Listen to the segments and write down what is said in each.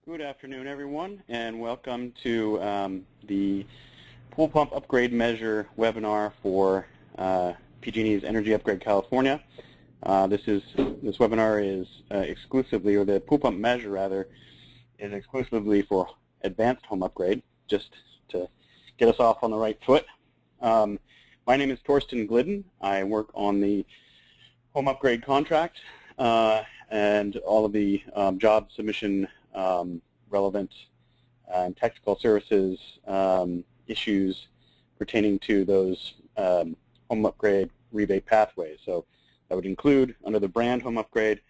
Good afternoon, everyone, and welcome to the Pool Pump Upgrade Measure webinar for PG&E's Energy Upgrade California. This webinar is exclusively, or the Pool Pump Measure rather, is exclusively for advanced home upgrade, just to get us off on the right foot. My name is Torsten Glidden. I work on the home upgrade contract and all of the job submission relevant and technical services issues pertaining to those home upgrade rebate pathways. So that would include, under the brand home upgrade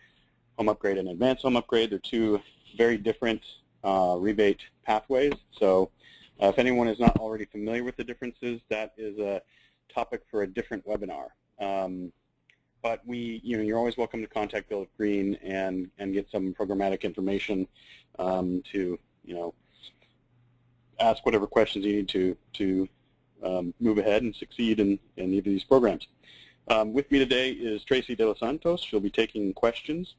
and advanced home upgrade. They're two very different rebate pathways. So if anyone is not already familiar with the differences, that is a topic for a different webinar. But you're always welcome to contact Bill Green and get some programmatic information to, ask whatever questions you need to move ahead and succeed in either of these programs. With me today is Tracy De Los Santos. She'll be taking questions.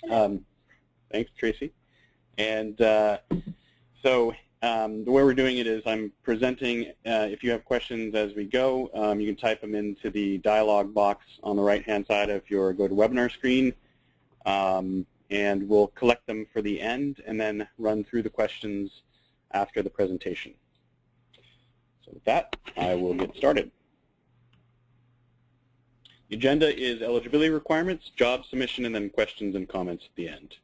Thanks, Tracy. And the way we're doing it is I'm presenting. If you have questions as we go, you can type them into the dialog box on the right-hand side of your GoToWebinar screen, and we'll collect them for the end and then run through the questions after the presentation. So with that, I will get started. The agenda is eligibility requirements, job submission, and then questions and comments at the end.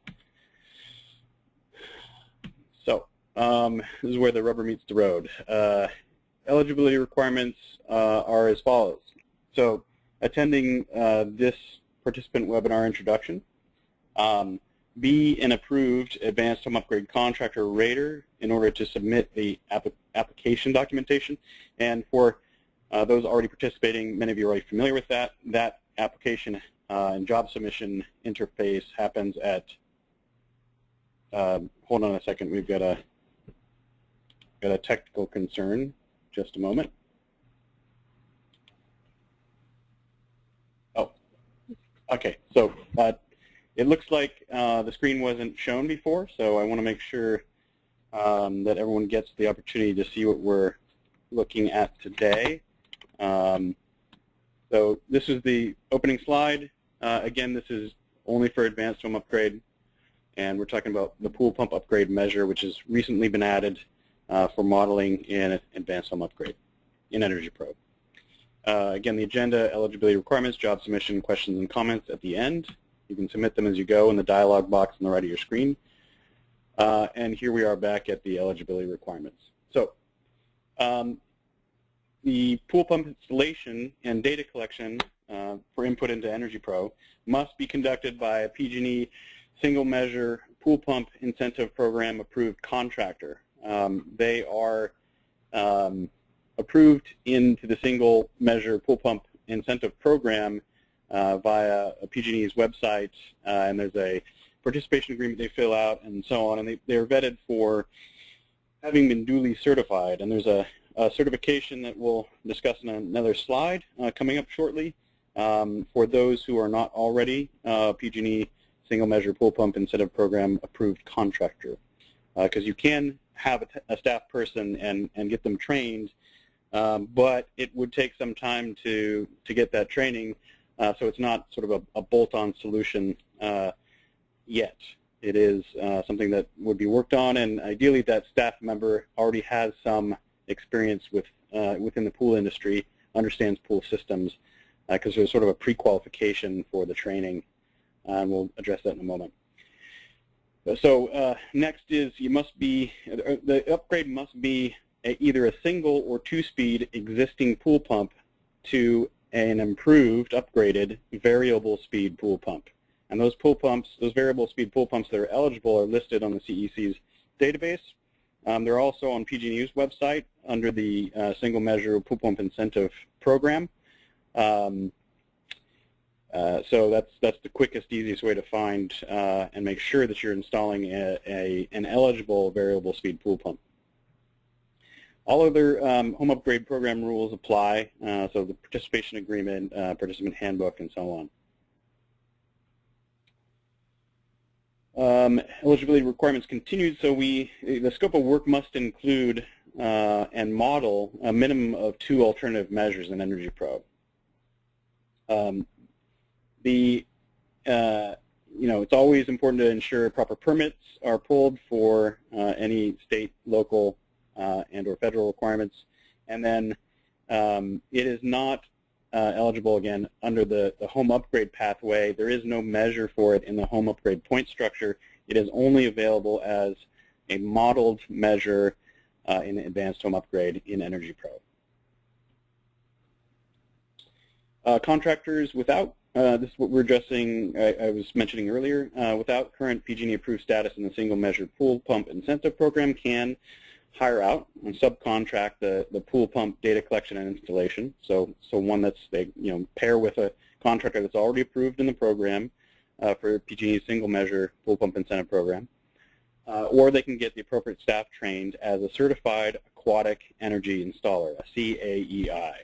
So this is where the rubber meets the road. Eligibility requirements are as follows. So attending this participant webinar introduction, be an approved advanced home upgrade contractor rater in order to submit the application documentation. And for those already participating, many of you are already familiar with that. That application and job submission interface happens at, hold on a second, we've got a technical concern. Just a moment. Oh, okay. So it looks like the screen wasn't shown before, so I want to make sure that everyone gets the opportunity to see what we're looking at today. So this is the opening slide. Again, this is only for advanced home upgrade, and we're talking about the Pool Pump Upgrade Measure, which has recently been added for modeling in advanced home upgrade in EnergyPro. Again, the agenda, eligibility requirements, job submission, questions and comments at the end. You can submit them as you go in the dialog box on the right of your screen. And here we are back at the eligibility requirements. So the pool pump installation and data collection for input into EnergyPro must be conducted by a PG&E single measure pool pump incentive program approved contractor. They are approved into the single measure pool pump incentive program via a PG&E's website, and there's a participation agreement they fill out and so on, and they're vetted for having been duly certified. And there's a certification that we'll discuss in another slide coming up shortly for those who are not already PG&E single measure pool pump incentive program approved contractor, because you can have a staff person and get them trained, but it would take some time to get that training. So it's not sort of a bolt-on solution yet. It is something that would be worked on, and ideally that staff member already has some experience within the pool industry, understands pool systems, because there's sort of a pre-qualification for the training, and we'll address that in a moment. So next is the upgrade must be either a single or two-speed existing pool pump to an improved, upgraded, variable speed pool pump. And those pool pumps, those variable speed pool pumps that are eligible are listed on the CEC's database. They're also on PG&E's website under the single measure pool pump incentive program. So that's the quickest, easiest way to find and make sure that you're installing an eligible variable speed pool pump. All other home upgrade program rules apply, so the participation agreement, participant handbook, and so on. Eligibility requirements continued, so the scope of work must include and model a minimum of 2 alternative measures in Energy Pro. It's always important to ensure proper permits are pulled for any state, local, and or federal requirements. And then it is not eligible, again, under the home upgrade pathway. There is no measure for it in the home upgrade point structure. It is only available as a modeled measure in advanced home upgrade in Energy Pro. Contractors without, this is what we're addressing, I was mentioning earlier, without current PG&E approved status in the single measure pool pump incentive program can hire out and subcontract the pool pump data collection and installation. So one that's, they pair with a contractor that's already approved in the program for PG&E's single measure pool pump incentive program. Or they can get the appropriate staff trained as a certified aquatic energy installer, a CAEI.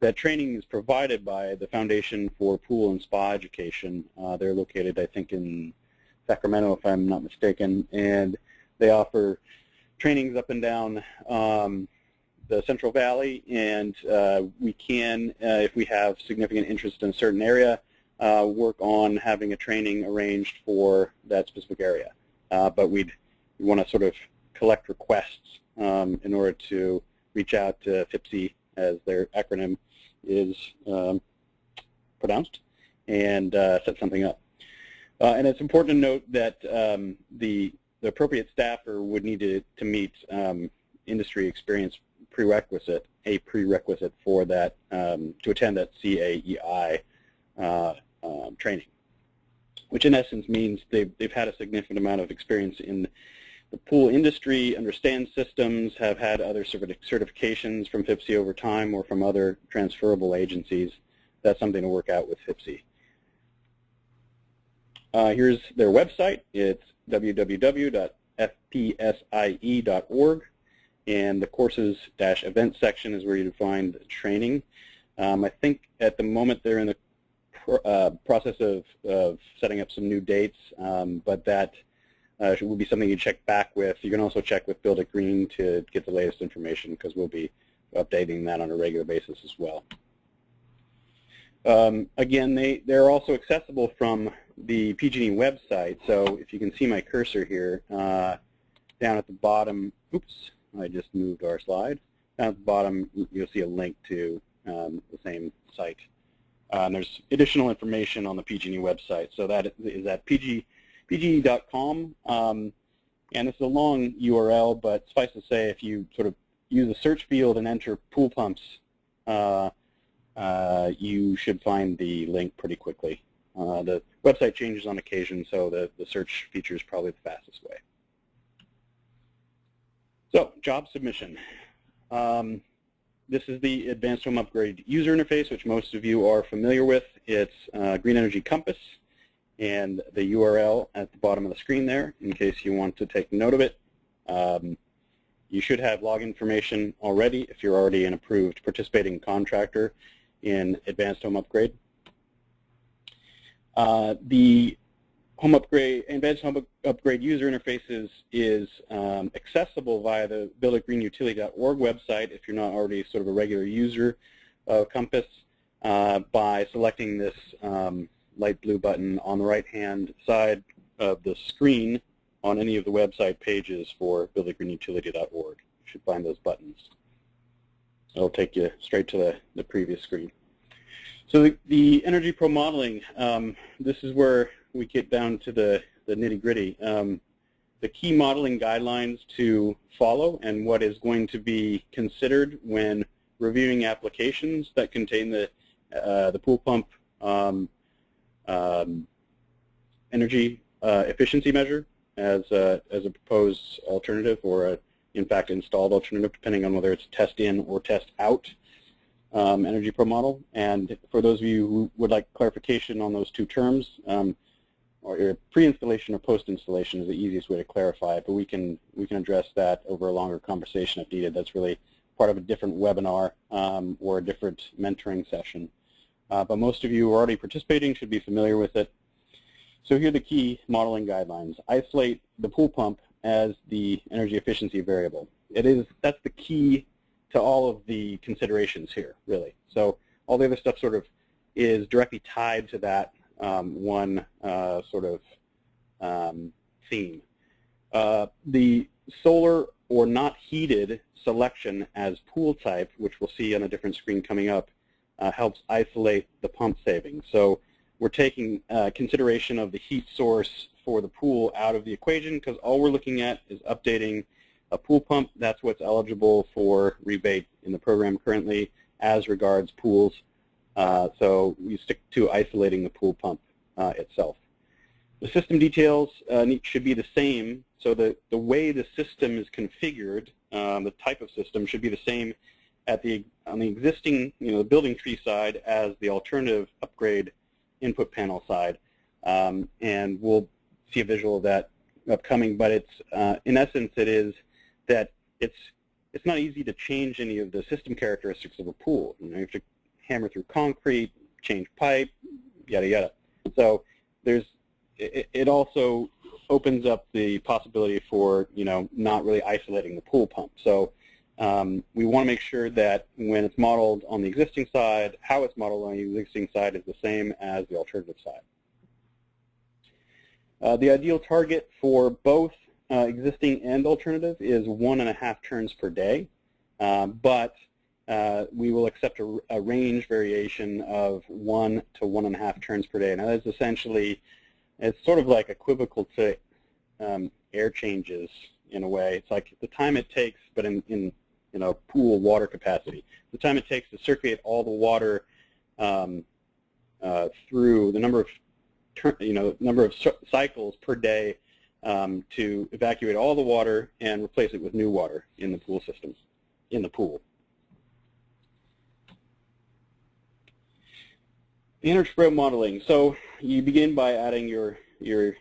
That training is provided by the Foundation for Pool and Spa Education. They're located, I think, in Sacramento, if I'm not mistaken, and they offer trainings up and down the Central Valley, and we can, if we have significant interest in a certain area, work on having a training arranged for that specific area. But we want to sort of collect requests in order to reach out to FPSI, as their acronym is pronounced, and set something up. And it's important to note that the appropriate staffer would need to meet industry experience prerequisite, a prerequisite for that, to attend that CAEI training, which in essence means they've had a significant amount of experience in the pool industry, understand systems, have had other certifications from FPSI over time or from other transferable agencies. That's something to work out with FPSI. Here's their website. It's www.fpsie.org, and the courses-event section is where you find training. I think at the moment they're in the process of setting up some new dates, but that will be something you check back with. You can also check with Build It Green to get the latest information, because we'll be updating that on a regular basis as well. Again, they're also accessible from the PG&E website. So if you can see my cursor here, down at the bottom, oops, I just moved our slide. Down at the bottom, you'll see a link to the same site. And there's additional information on the PG&E website. So that is at pge.com. And this is a long URL, but suffice to say, if you sort of use the search field and enter pool pumps, you should find the link pretty quickly. The website changes on occasion, so the search feature is probably the fastest way. So, job submission. This is the Advanced Home Upgrade user interface, which most of you are familiar with. It's Green Energy Compass, and the URL at the bottom of the screen there, in case you want to take note of it. You should have log information already if you're already an approved participating contractor in Advanced Home Upgrade. The Advanced Home Upgrade user interface is accessible via the builditgreenutility.org website if you're not already sort of a regular user of Compass, by selecting this light blue button on the right-hand side of the screen on any of the website pages for builditgreenutility.org. You should find those buttons. It'll take you straight to the previous screen. So the Energy Pro modeling, this is where we get down to the nitty-gritty. The key modeling guidelines to follow and what is going to be considered when reviewing applications that contain the pool pump energy efficiency measure as a proposed alternative, or in fact installed alternative, depending on whether it's test in or test out Energy Pro model. And for those of you who would like clarification on those two terms, or pre-installation or post-installation is the easiest way to clarify it, but we can address that over a longer conversation if needed. That's really part of a different webinar or a different mentoring session. But most of you who are already participating should be familiar with it. So here are the key modeling guidelines. Isolate the pool pump as the energy efficiency variable. That's the key to all of the considerations here, really. So all the other stuff sort of is directly tied to that one sort of theme. The solar or not heated selection as pool type, which we'll see on a different screen coming up, helps isolate the pump savings. So we're taking consideration of the heat source for the pool out of the equation because all we're looking at is updating a pool pump. That's what's eligible for rebate in the program currently as regards pools. So we stick to isolating the pool pump itself. The system details should be the same. So the way the system is configured, the type of system should be the same on the existing, the building tree side as the alternative upgrade input panel side. And we'll see a visual of that upcoming. But it's in essence, it is that it's not easy to change any of the system characteristics of a pool. You have to hammer through concrete, change pipe, yada yada. So it also opens up the possibility for not really isolating the pool pump. So we want to make sure that when it's modeled on the existing side, how it's modeled on the existing side is the same as the alternative side. The ideal target for both existing and alternative is 1.5 turns per day, but we will accept a range variation of 1 to 1.5 turns per day. Now that's essentially, it's sort of like equivocal to air changes in a way. It's like the time it takes, but in pool water capacity, the time it takes to circulate all the water through the number of cycles per day to evacuate all the water and replace it with new water in the pool systems, in the pool. The energy spread modeling. So you begin by adding your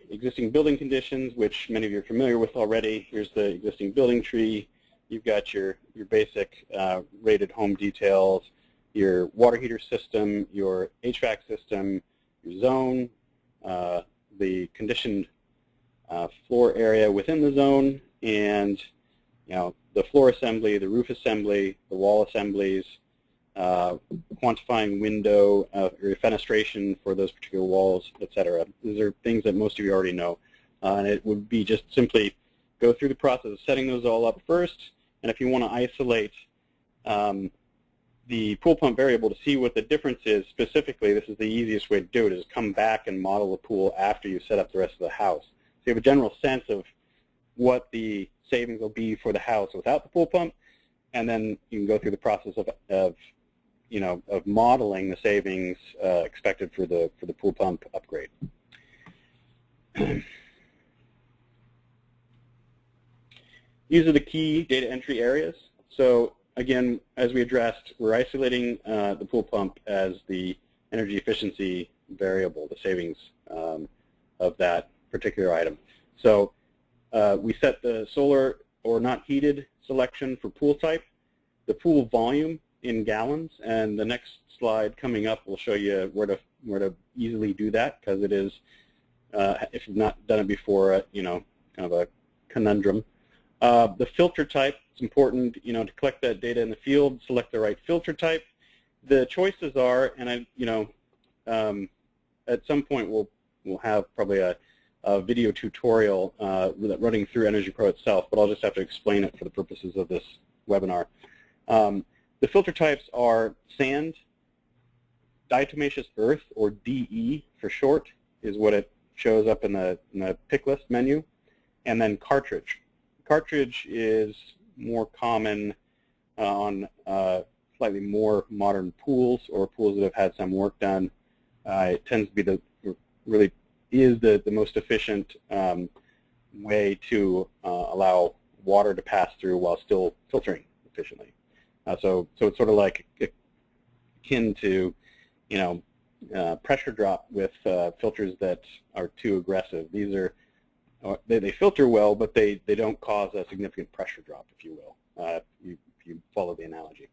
existing building conditions, which many of you are familiar with already. Here's the existing building tree. You've got your basic rated home details, your water heater system, your HVAC system, your zone, the conditioned floor area within the zone, and the floor assembly, the roof assembly, the wall assemblies, quantifying window or fenestration for those particular walls, etc. These are things that most of you already know. And it would be just simply go through the process of setting those all up first. And if you want to isolate the pool pump variable to see what the difference is specifically, this is the easiest way to do it, is come back and model the pool after you set up the rest of the house. So you have a general sense of what the savings will be for the house without the pool pump, and then you can go through the process of modeling the savings expected for the pool pump upgrade. These are the key data entry areas. So again, as we addressed, we're isolating the pool pump as the energy efficiency variable, the savings of that particular item. So we set the solar or not heated selection for pool type, the pool volume in gallons, and the next slide coming up will show you where to easily do that, because it is, if you've not done it before, kind of a conundrum. The filter type, it's important, to collect that data in the field, select the right filter type. The choices are, and at some point we'll have probably a video tutorial running through Energy Pro itself, but I'll just have to explain it for the purposes of this webinar. The filter types are sand, diatomaceous earth, or DE for short, is what it shows up in the pick list menu, and then cartridge. Cartridge is more common on slightly more modern pools or pools that have had some work done. It tends to be really is the most efficient way to allow water to pass through while still filtering efficiently. So it's sort of like akin to, pressure drop with filters that are too aggressive. These are they filter well, but they don't cause a significant pressure drop, if you will, if you follow the analogy.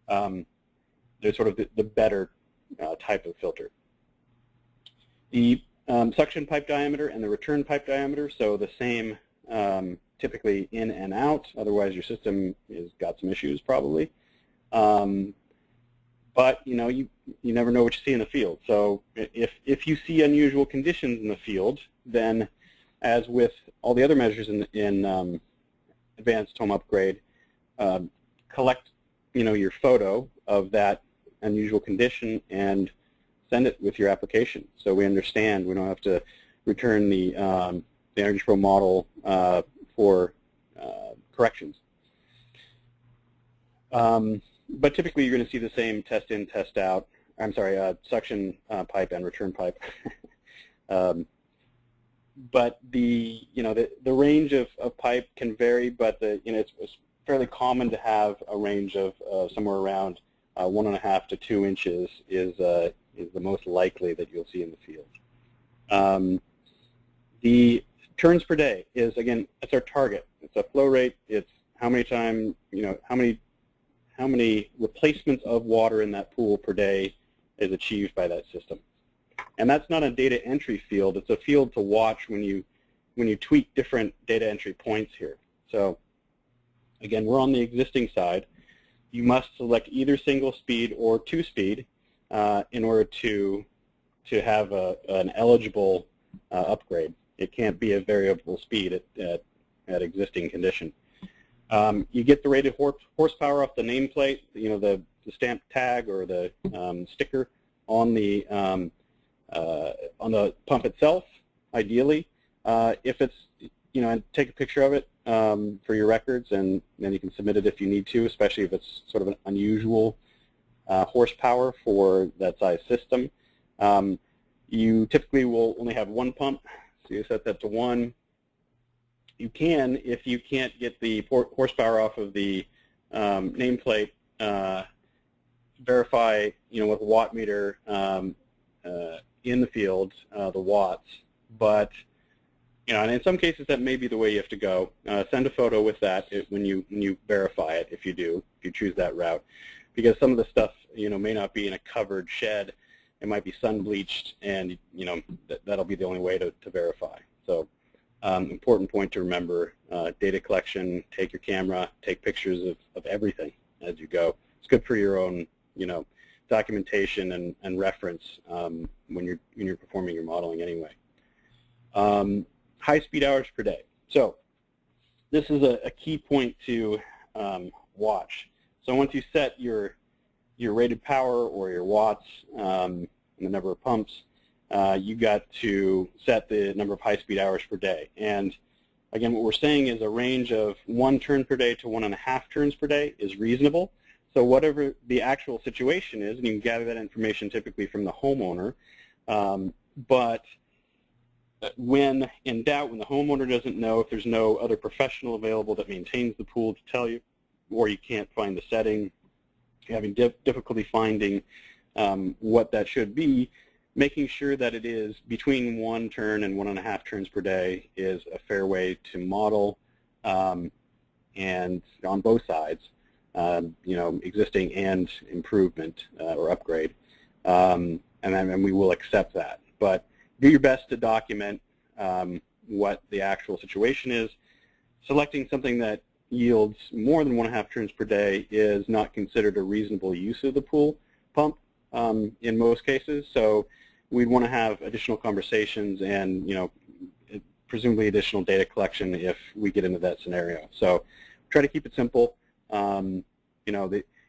They're sort of the better type of filter. The suction pipe diameter and the return pipe diameter, so the same typically in and out, otherwise your system has got some issues probably. But you never know what you see in the field. So if you see unusual conditions in the field, then as with all the other measures in advanced home upgrade, collect your photo of that unusual condition and send it with your application, so we understand. We don't have to return the Energy Pro model for corrections. But typically, you're going to see the same test in, test out. I'm sorry, suction pipe and return pipe. But the range of pipe can vary, but it's fairly common to have a range of somewhere around 1.5 to 2 inches is the most likely that you'll see in the field. The turns per day is, again, it's our target. It's a flow rate. It's how many times, how many replacements of water in that pool per day is achieved by that system. And that's not a data entry field. It's a field to watch when you tweak different data entry points here. So again, we're on the existing side. You must select either single speed or 2-speed in order to have an eligible upgrade. It can't be a variable speed at existing condition. You get the rated horsepower off the nameplate, the stamp tag or the sticker on the pump itself, ideally. If it's, and take a picture of it for your records, and then you can submit it if you need to, especially if it's sort of an unusual horsepower for that size system. You typically will only have one pump, so you set that to 1. You can, if you can't get the horsepower off of the nameplate, verify, with a watt meter in the field, the watts. But, and in some cases that may be the way you have to go. Send a photo with that when you verify it, if you choose that route, because some of the stuff, may not be in a covered shed. It might be sun bleached, and that'll be the only way to verify. So. Important point to remember, data collection, take your camera, take pictures of everything as you go. It's good for your own, documentation and reference when you're performing your modeling anyway. High speed hours per day. So this is a key point to watch. So once you set your rated power or your watts and the number of pumps, you got to set the number of high-speed hours per day. And again, what we're saying is a range of 1 turn per day to 1.5 turns per day is reasonable. So whatever the actual situation is, and you can gather that information typically from the homeowner, but when in doubt, when the homeowner doesn't know, if there's no other professional available that maintains the pool to tell you, or you can't find the setting, you're having difficulty finding what that should be, making sure that it is between 1 turn and 1.5 turns per day is a fair way to model, and on both sides, existing and improvement or upgrade, and we will accept that. But do your best to document what the actual situation is. Selecting something that yields more than 1.5 turns per day is not considered a reasonable use of the pool pump in most cases. So we'd want to have additional conversations and, presumably additional data collection if we get into that scenario. So try to keep it simple.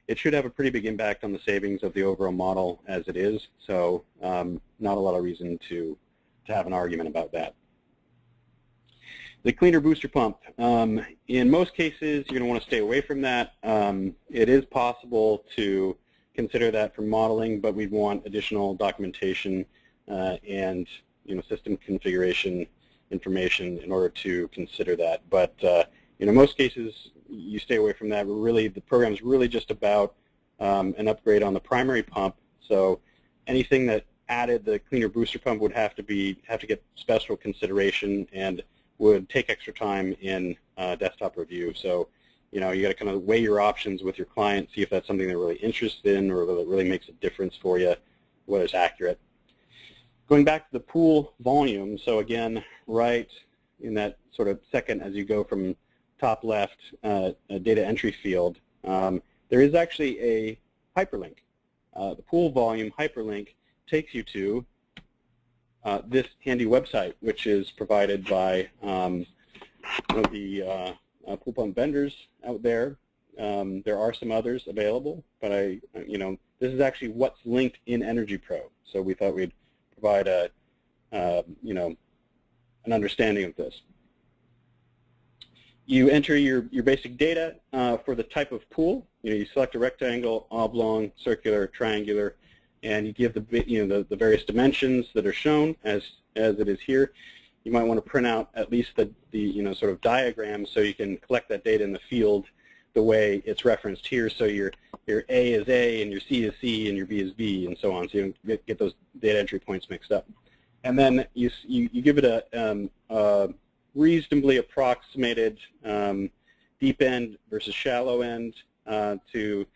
It should have a pretty big impact on the savings of the overall model as it is. So not a lot of reason to have an argument about that. The cleaner booster pump. In most cases, you're going to want to stay away from that. It is possible to consider that for modeling, but we'd want additional documentation and system configuration information in order to consider that. But in most cases, you stay away from that. Really, the program is really just about an upgrade on the primary pump. So anything that added the cleaner booster pump would have to get special consideration and would take extra time in desktop review. So you got to kind of weigh your options with your client, see if that's something they're really interested in or whether it really makes a difference for you, whether it's accurate. Going back to the pool volume, so again, right in that sort of second as you go from top left data entry field, there is actually a hyperlink. The pool volume hyperlink takes you to this handy website, which is provided by one of the pool pump vendors out there. There are some others available, but this is actually what's linked in EnergyPro. So we thought we'd provide a, an understanding of this. You enter your basic data for the type of pool. You select a rectangle, oblong, circular, triangular, and you give the various dimensions that are shown as it is here. You might want to print out at least the sort of diagram so you can collect that data in the field the way it's referenced here. So your A is A, and your C is C, and your B is B, and so on. So you don't get those data entry points mixed up. And then you give it a reasonably approximated deep end versus shallow end to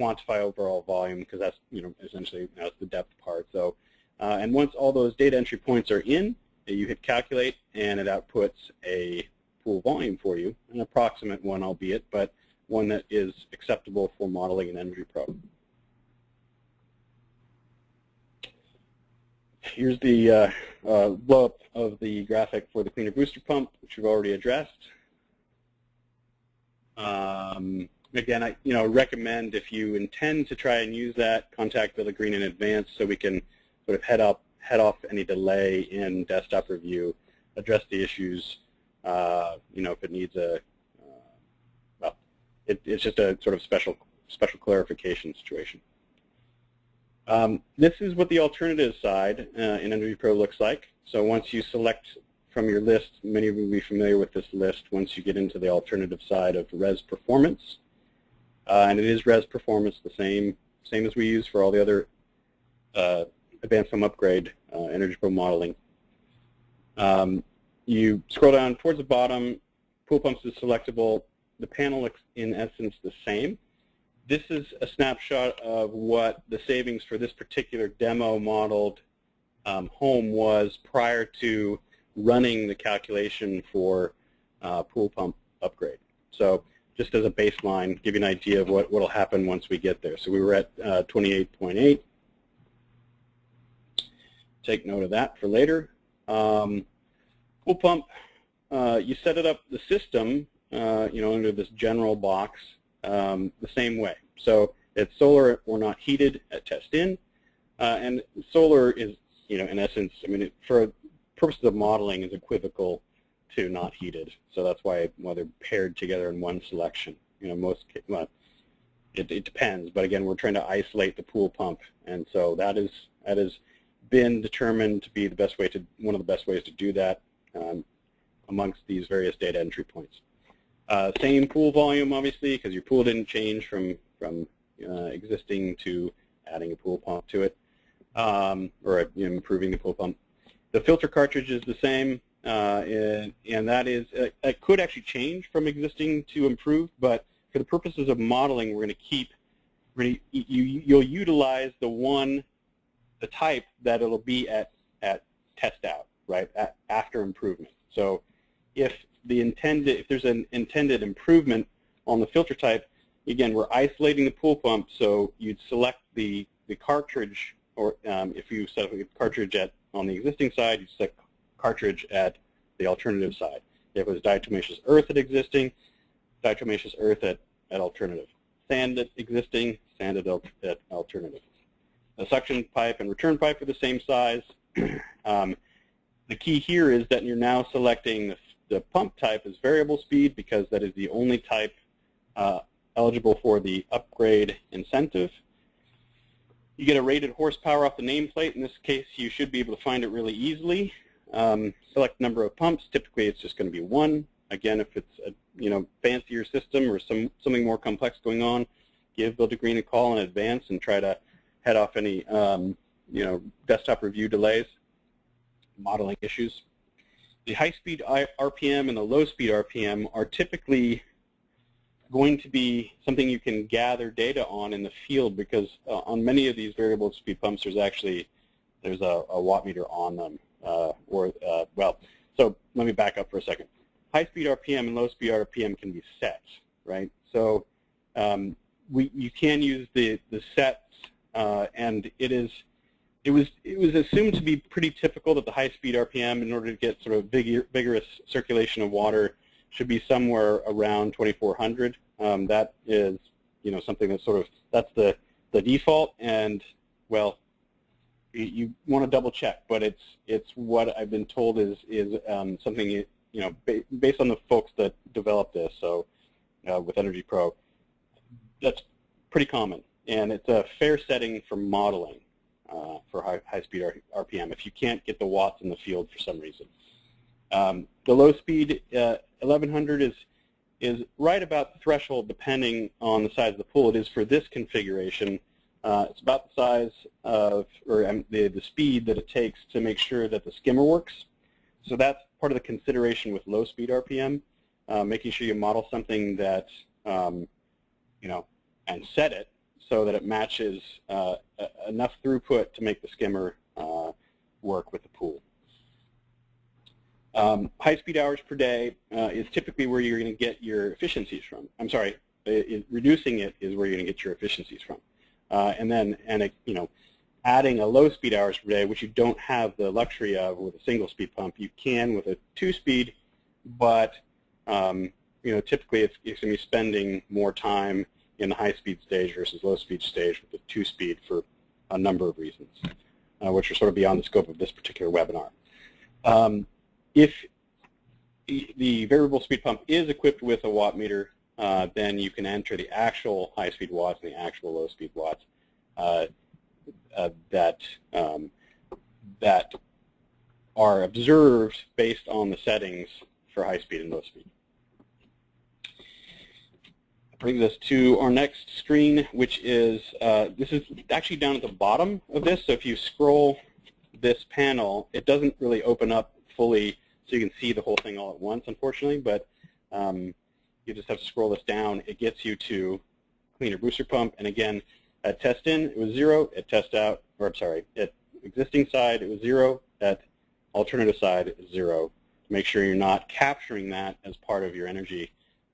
quantify overall volume, because that's essentially that's the depth part. So and once all those data entry points are in, you hit calculate, and it outputs a pool volume for you, an approximate one, albeit, but one that is acceptable for modeling in EnergyPro. Here's the blow-up of the graphic for the cleaner booster pump, which we've already addressed. Again, I recommend, if you intend to try and use that, contact Bill Green in advance so we can sort of head off any delay in desktop review, address the issues. If it needs a it's just a sort of special clarification situation. This is what the alternative side in EnergyPro looks like. So once you select from your list, many of you will be familiar with this list once you get into the alternative side of Res Performance. And it is Res Performance, the same as we use for all the other advanced home upgrade EnergyPro modeling. You scroll down towards the bottom, pool pumps is selectable. The panel looks in essence the same. This is a snapshot of what the savings for this particular demo modeled home was prior to running the calculation for pool pump upgrade. So just as a baseline, give you an idea of what will happen once we get there. So we were at 28.8. Take note of that for later. Pool pump, you set it up the system under this general box the same way. So it's solar or not heated at test in, and solar is, in essence, for purposes of modeling, is equivocal to not heated. So that's why they're paired together in one selection. Well, it depends, but again, we're trying to isolate the pool pump, and so that has been determined to be the best way one of the best ways to do that amongst these various data entry points. Same pool volume, obviously, because your pool didn't change from existing to adding a pool pump to it, or improving the pool pump. The filter cartridge is the same, and that is it could actually change from existing to improved, but for the purposes of modeling, we're going to you'll utilize the type that it'll be at test out, right, after improvement. So if there's an intended improvement on the filter type, again, we're isolating the pool pump, so you'd select the cartridge, or if you set up a cartridge on the existing side, you select cartridge at the alternative side. If it was diatomaceous earth at existing, diatomaceous earth at alternative. Sand at existing, sand at alternative. The suction pipe and return pipe are the same size. The key here is that you're now selecting the pump type as variable speed, because that is the only type eligible for the upgrade incentive. You get a rated horsepower off the nameplate. In this case, you should be able to find it really easily. Select number of pumps. Typically, it's just going to be one. Again, if it's a fancier system or something more complex going on, give Bill Green a call in advance and try to head off any desktop review delays, modeling issues. The high-speed RPM and the low-speed RPM are typically going to be something you can gather data on in the field, because on many of these variable speed pumps, there's actually there's a watt meter on them. Well, so let me back up for a second. High-speed RPM and low-speed RPM can be set, right? So you can use the sets, and it was assumed to be pretty typical that the high-speed RPM, in order to get sort of vigorous circulation of water, should be somewhere around 2,400. That is, something that's that's the default, and well, you want to double check, but it's what I've been told is something based on the folks that developed this. So with Energy Pro, that's pretty common, and it's a fair setting for modeling for high-speed RPM if you can't get the watts in the field for some reason. The low-speed 1100 is right about the threshold, depending on the size of the pool. It is for this configuration. It's about the size of, or the speed that it takes to make sure that the skimmer works. So that's part of the consideration with low-speed RPM, making sure you model something that, and set it so that it matches enough throughput to make the skimmer work with the pool. High-speed hours per day is typically where you're going to get your efficiencies from. I'm sorry, reducing it is where you're going to get your efficiencies from. Adding a low-speed hours per day, which you don't have the luxury of with a single-speed pump. You can with a two-speed, but typically it's going to be spending more time in the high-speed stage versus low-speed stage with the two-speed for a number of reasons, which are sort of beyond the scope of this particular webinar. If the variable speed pump is equipped with a watt meter, then you can enter the actual high-speed watts and the actual low-speed watts that are observed based on the settings for high-speed and low-speed. Brings us to our next screen, which is, this is actually down at the bottom of this. So if you scroll this panel, it doesn't really open up fully so you can see the whole thing all at once, unfortunately, but you just have to scroll this down. It gets you to cleaner booster pump, and again, at test in, it was 0. At test out, or I'm sorry, at existing side, it was 0. At alternative side, it was 0. To make sure you're not capturing that as part of your energy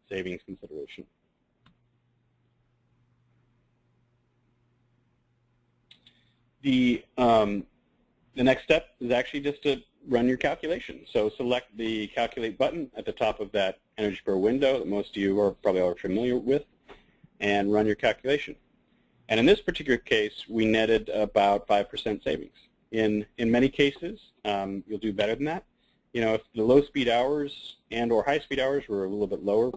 savings consideration. The next step is actually just to run your calculation. So select the Calculate button at the top of that Energy Pro window that most of you are probably already familiar with, and run your calculation. And in this particular case, we netted about 5% savings. In many cases, you'll do better than that. If the low-speed hours and or high-speed hours were a little bit lower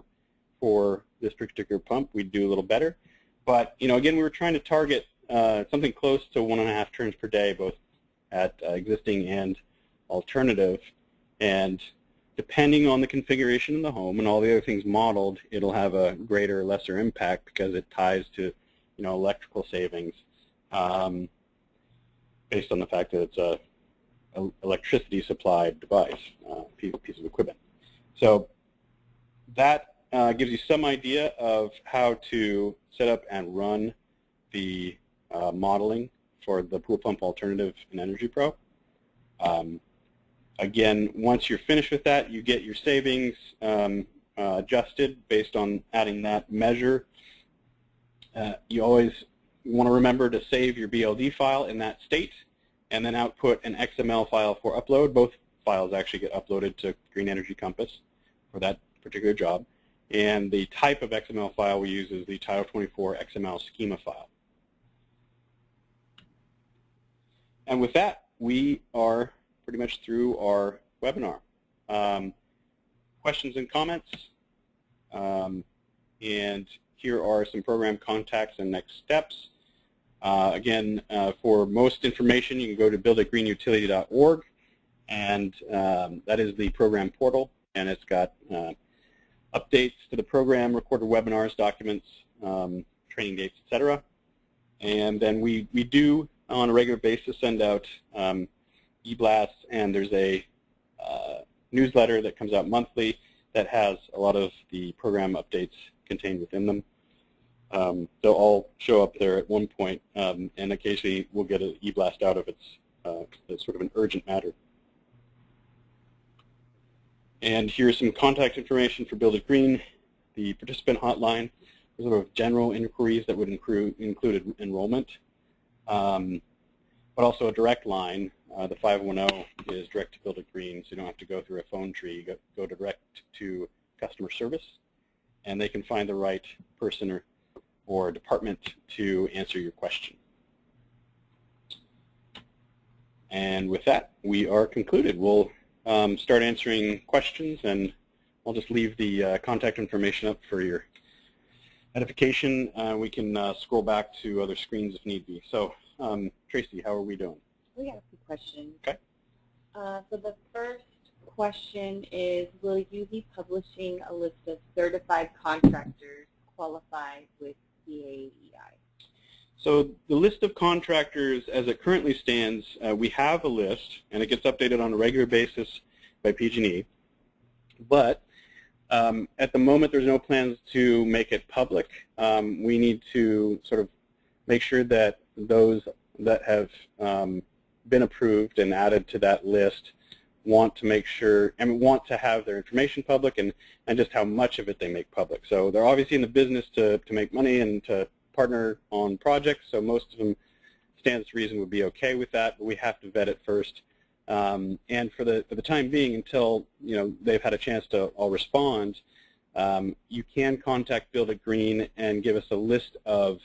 for this particular pump, we'd do a little better. But again, we were trying to target something close to 1.5 turns per day, both at existing and alternative. And depending on the configuration in the home and all the other things modeled, it'll have a greater or lesser impact because it ties to electrical savings based on the fact that it's a electricity supplied device, piece of equipment. So that gives you some idea of how to set up and run the modeling for the pool pump alternative in Energy Pro. Again, once you're finished with that, you get your savings adjusted based on adding that measure. You always want to remember to save your BLD file in that state and then output an XML file for upload. Both files actually get uploaded to Green Energy Compass for that particular job. And the type of XML file we use is the Title 24 XML schema file. And with that, we are pretty much through our webinar. Questions and comments? And here are some program contacts and next steps. Again, for most information, you can go to builditgreenutility.org, and that is the program portal, and it's got updates to the program, recorded webinars, documents, training dates, etc. And then we do, on a regular basis, send out e-blasts, and there's a newsletter that comes out monthly that has a lot of the program updates contained within them. They'll all show up there at one point, and occasionally we'll get an e-blast out if it's sort of an urgent matter. And here's some contact information for Build It Green, the participant hotline, sort of general inquiries that would include enrollment, but also a direct line. The 510 is direct to Build It Green, so you don't have to go through a phone tree. You go direct to customer service, and they can find the right person or department to answer your question. And with that, we are concluded. We'll start answering questions, and I'll just leave the contact information up for your edification. We can scroll back to other screens if need be. So, Tracy, how are we doing? We got a few questions. Okay. So the first question is, will you be publishing a list of certified contractors qualified with CAEI? So the list of contractors, as it currently stands, we have a list, and it gets updated on a regular basis by PG&E. But at the moment, there's no plans to make it public. We need to sort of make sure that those that have been approved and added to that list want to make sure and want to have their information public, and just how much of it they make public. So they're obviously in the business to make money and to partner on projects, so most of them, stands to reason, would be okay with that, but we have to vet it first. And for the time being, until they've had a chance to all respond, you can contact Build It Green and give us a list of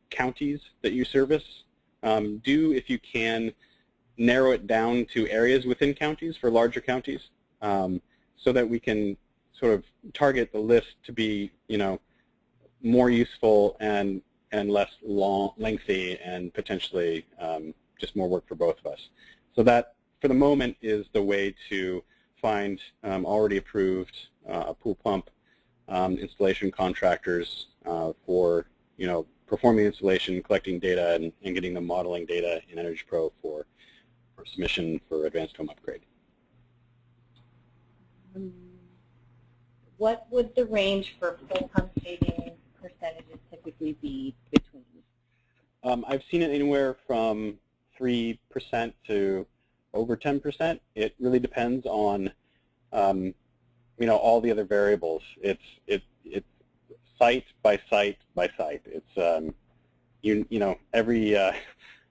counties that you service. Do, if you can, narrow it down to areas within counties for larger counties, so that we can sort of target the list to be, more useful and less lengthy and potentially just more work for both of us. So that, for the moment, is the way to find already approved pool pump installation contractors for performing the installation, collecting data, and getting the modeling data in EnergyPro for submission for advanced home upgrade. What would the range for pool pump savings percentages typically be between? I've seen it anywhere from 3% to over 10%. It really depends on all the other variables. It's site by site by site. It's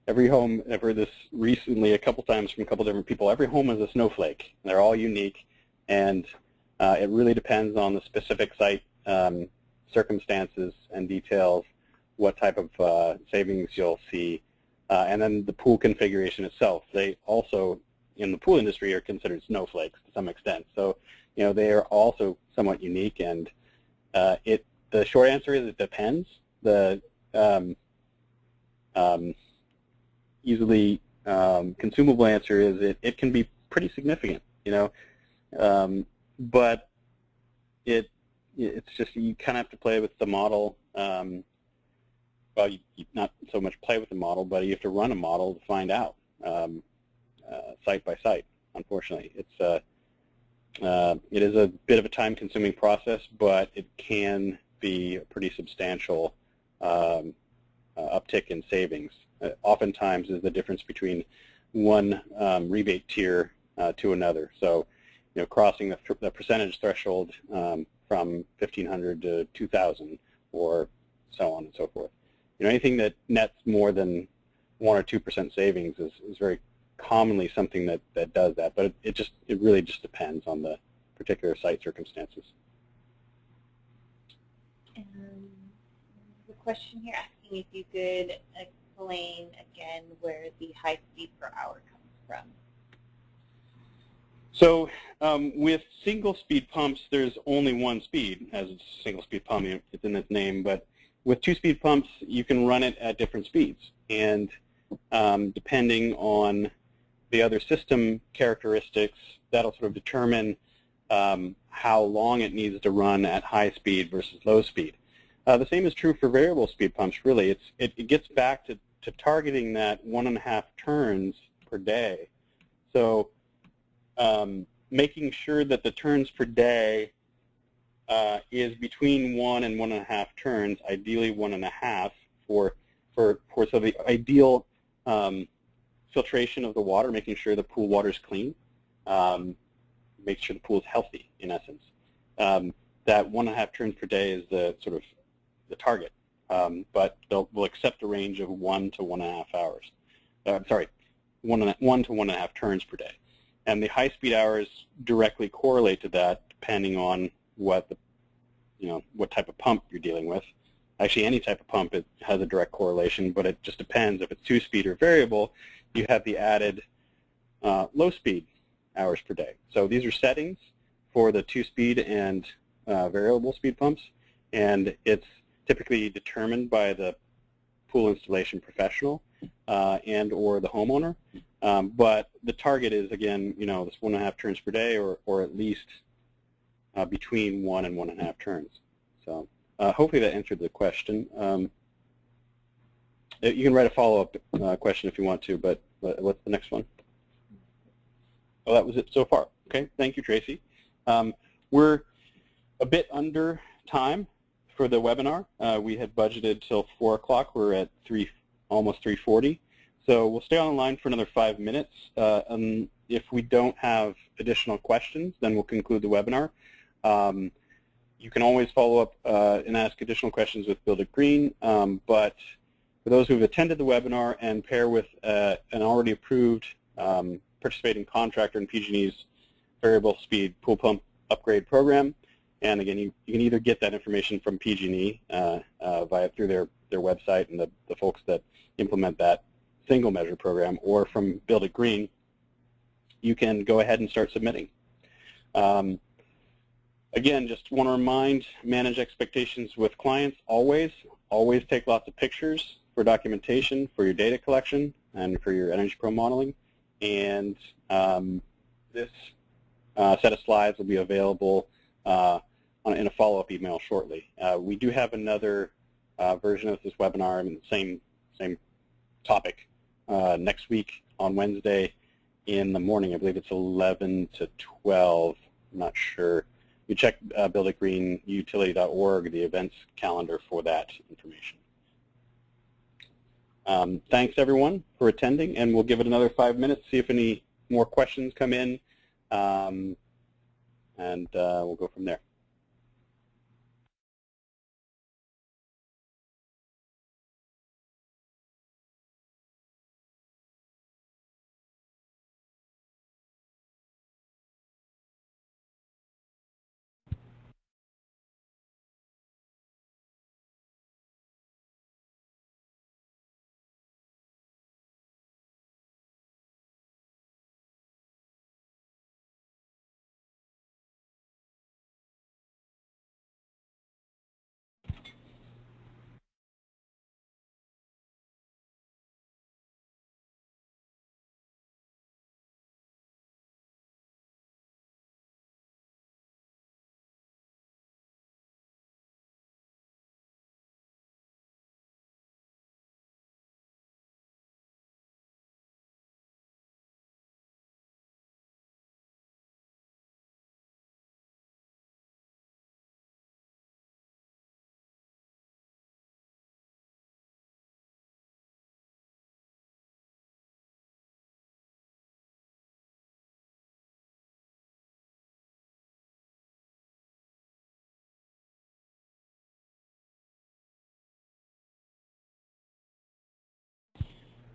every home. I've heard this recently a couple times from a couple different people. Every home is a snowflake. They're all unique, and it really depends on the specific site circumstances and details, what type of savings you'll see, and then the pool configuration itself. They also, in the pool industry, are considered snowflakes to some extent. So, they are also somewhat unique, and the short answer is it depends. The easily consumable answer is it can be pretty significant, but it's just, you kind of have to play with the model. Well, you not so much play with the model, but you have to run a model to find out site by site. Unfortunately, it is a bit of a time-consuming process, but it can be a pretty substantial uptick in savings. Oftentimes is the difference between one rebate tier to another. So, crossing the percentage threshold from 1,500 to 2,000, or so on and so forth. Anything that nets more than 1 or 2% savings is very commonly something that does that. But it really just depends on the particular site circumstances. The question here asking if you could explain again where the high speed per hour comes from. So with single-speed pumps, there's only one speed, as it's a single-speed pump. It's in its name. But with two-speed pumps, you can run it at different speeds. And depending on the other system characteristics, that'll sort of determine how long it needs to run at high speed versus low speed. The same is true for variable speed pumps, really. It gets back to targeting that 1.5 turns per day. So making sure that the turns per day is between 1 and 1.5 turns, ideally 1.5 so the ideal filtration of the water, making sure the pool water is clean, make sure the pool is healthy, in essence. That 1.5 turns per day is the sort of the target, but we'll accept a range of 1 to 1.5 hours. Sorry, 1 to 1.5 turns per day. And the high-speed hours directly correlate to that, depending on what type of pump you're dealing with. Actually, any type of pump, it has a direct correlation, but it just depends. If it's 2-speed or variable, you have the added low-speed hours per day. So these are settings for the 2-speed and variable speed pumps, and it's typically determined by the pool installation professional and or the homeowner. But the target is, again, this 1.5 turns per day, or at least between 1 and 1.5 turns. So hopefully that answered the question. You can write a follow-up question if you want to, but what's the next one? Oh, that was it so far. Okay, thank you, Tracy. We're a bit under time for the webinar. We had budgeted till 4 o'clock. We're at almost 3:40. So we'll stay on the line for another 5 minutes. If we don't have additional questions, then we'll conclude the webinar. You can always follow up and ask additional questions with Build It Green, but for those who have attended the webinar and pair with an already approved participating contractor in PG&E's variable speed pool pump upgrade program, and again, you can either get that information from PG&E through their website and the folks that implement that single measure program, or from Build It Green, you can go ahead and start submitting. Again, just want to remind, manage expectations with clients always. Always take lots of pictures for documentation, for your data collection, and for your Energy Pro modeling. And this set of slides will be available in a follow-up email shortly. We do have another version of this webinar in the same topic next week on Wednesday in the morning. I believe it's 11 to 12. I'm not sure. You check builditgreenutility.org, the events calendar for that information. Thanks, everyone, for attending, and we'll give it another 5 minutes, see if any more questions come in, and we'll go from there.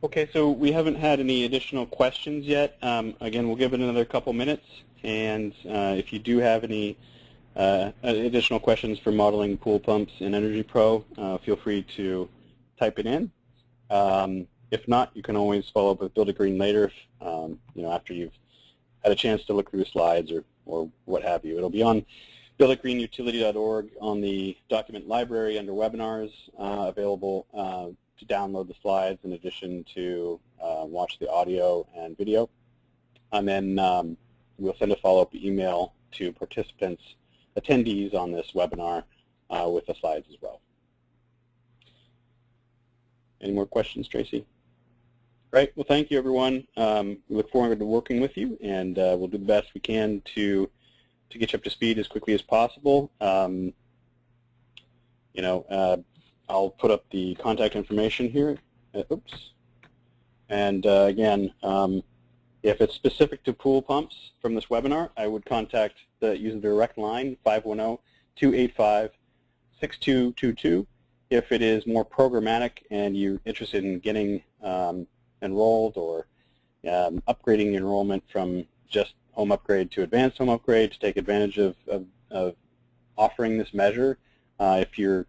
Okay, so we haven't had any additional questions yet. Again, we'll give it another couple minutes, and if you do have any additional questions for modeling pool pumps in Energy Pro, feel free to type it in. If not, you can always follow up with Build It Green later, after you've had a chance to look through the slides or what have you. It'll be on builditgreenutility.org on the document library under webinars, available to download the slides in addition to watch the audio and video. And then we'll send a follow-up email to participants, attendees on this webinar with the slides as well. Any more questions, Tracy? Great. Well, thank you, everyone. We look forward to working with you, and we'll do the best we can to get you up to speed as quickly as possible. I'll put up the contact information here. Oops. And again, if it's specific to pool pumps from this webinar, I would contact use the direct line, 510-285-6222. If it is more programmatic and you're interested in getting enrolled or upgrading your enrollment from just home upgrade to advanced home upgrade to take advantage of offering this measure, if you've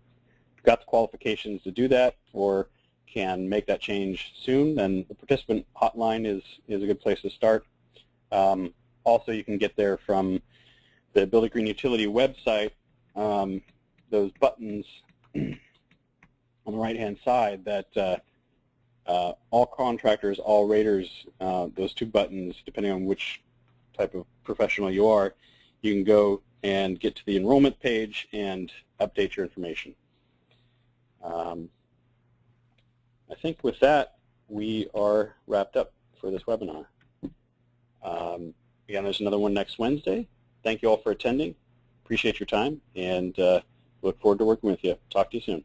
got the qualifications to do that or can make that change soon, then the participant hotline is a good place to start. Also, you can get there from the Build a Green Utility website, those buttons on the right-hand side that all contractors, all raters, those two buttons, depending on which type of professional you are, you can go and get to the enrollment page and update your information. I think with that, we are wrapped up for this webinar. Again, there's another one next Wednesday. Thank you all for attending. Appreciate your time, and look forward to working with you. Talk to you soon.